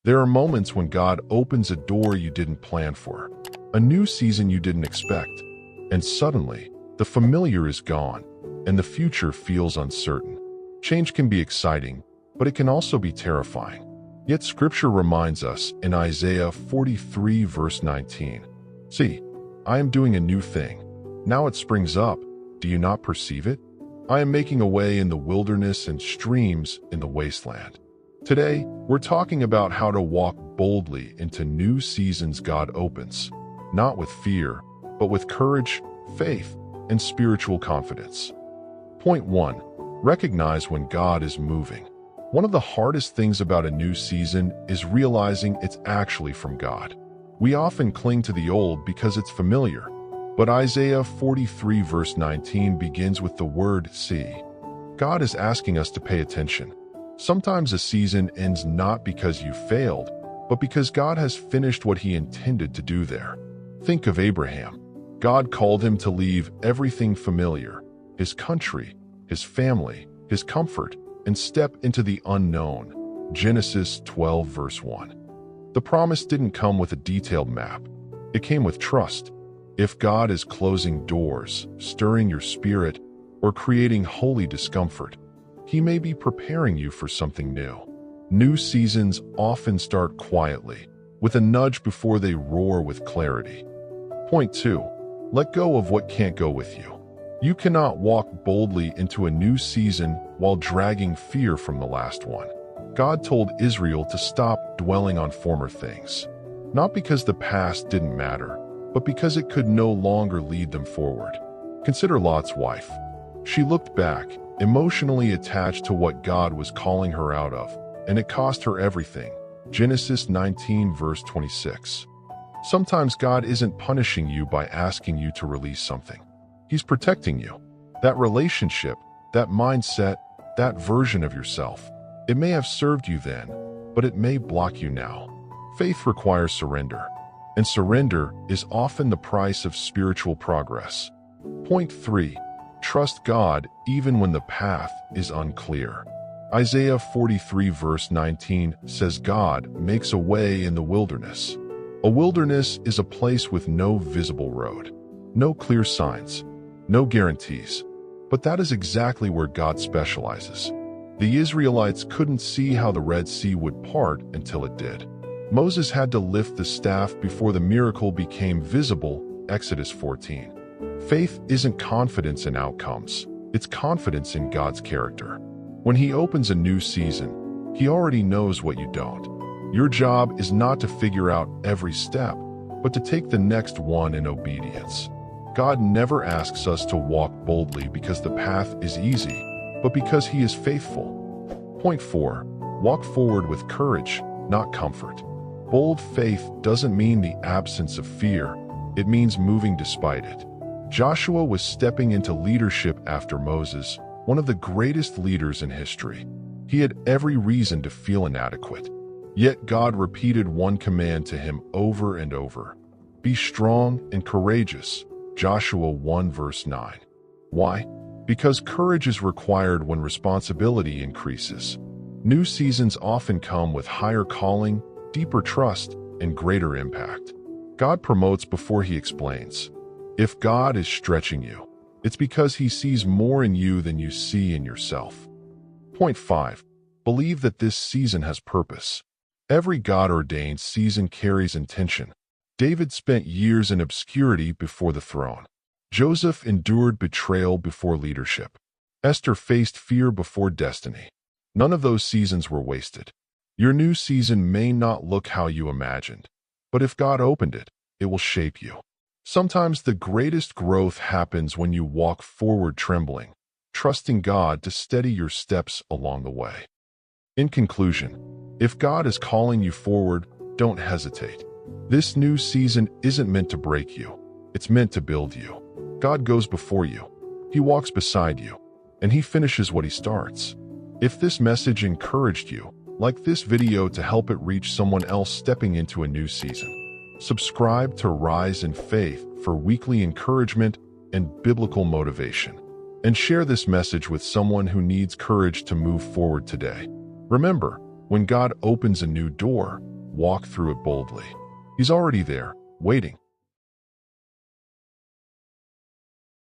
There are moments when God opens a door you didn't plan for, a new season you didn't expect, and suddenly, the familiar is gone, and the future feels uncertain. Change can be exciting, but it can also be terrifying. Yet Scripture reminds us in Isaiah 43 verse 19, "See, I am doing a new thing. Now it springs up. Do you not perceive it? I am making a way in the wilderness and streams in the wasteland." Today, we're talking about how to walk boldly into new seasons God opens, not with fear, but with courage, faith, and spiritual confidence. Point 1. Recognize when God is moving. One of the hardest things about a new season is realizing it's actually from God. We often cling to the old because it's familiar, but Isaiah 43 verse 19 begins with the word "see." God is asking us to pay attention. Sometimes a season ends not because you failed, but because God has finished what he intended to do there. Think of Abraham. God called him to leave everything familiar, his country, his family, his comfort, and step into the unknown. Genesis 12 verse 1. The promise didn't come with a detailed map. It came with trust. If God is closing doors, stirring your spirit, or creating holy discomfort, he may be preparing you for something new. New seasons often start quietly, with a nudge before they roar with clarity. Point 2. Let go of what can't go with you. You cannot walk boldly into a new season while dragging fear from the last one. God told Israel to stop dwelling on former things, not because the past didn't matter, but because it could no longer lead them forward. Consider Lot's wife. She looked back, emotionally attached to what God was calling her out of, and it cost her everything. Genesis 19 verse 26. Sometimes God isn't punishing you by asking you to release something. He's protecting you. That relationship, that mindset, that version of yourself. It may have served you then, but it may block you now. Faith requires surrender, and surrender is often the price of spiritual progress. Point 3. Trust God even when the path is unclear. Isaiah 43 verse 19 says God makes a way in the wilderness. A wilderness is a place with no visible road, no clear signs, no guarantees. But that is exactly where God specializes. The Israelites couldn't see how the Red Sea would part until it did. Moses had to lift the staff before the miracle became visible, Exodus 14. Faith isn't confidence in outcomes, it's confidence in God's character. When he opens a new season, he already knows what you don't. Your job is not to figure out every step, but to take the next one in obedience. God never asks us to walk boldly because the path is easy, but because he is faithful. Point 4. Walk forward with courage, not comfort. Bold faith doesn't mean the absence of fear, it means moving despite it. Joshua was stepping into leadership after Moses, one of the greatest leaders in history. He had every reason to feel inadequate. Yet God repeated one command to him over and over. Be strong and courageous. Joshua 1 verse 9. Why? Because courage is required when responsibility increases. New seasons often come with higher calling, deeper trust, and greater impact. God promotes before he explains. If God is stretching you, it's because he sees more in you than you see in yourself. Point 5. Believe that this season has purpose. Every God-ordained season carries intention. David spent years in obscurity before the throne. Joseph endured betrayal before leadership. Esther faced fear before destiny. None of those seasons were wasted. Your new season may not look how you imagined, but if God opened it, it will shape you. Sometimes the greatest growth happens when you walk forward trembling, trusting God to steady your steps along the way. In conclusion, if God is calling you forward, don't hesitate. This new season isn't meant to break you. It's meant to build you. God goes before you. He walks beside you, and he finishes what he starts. If this message encouraged you, like this video to help it reach someone else stepping into a new season. Subscribe to Rise in Faith for weekly encouragement and biblical motivation. And share this message with someone who needs courage to move forward today. Remember, when God opens a new door, walk through it boldly. He's already there, waiting,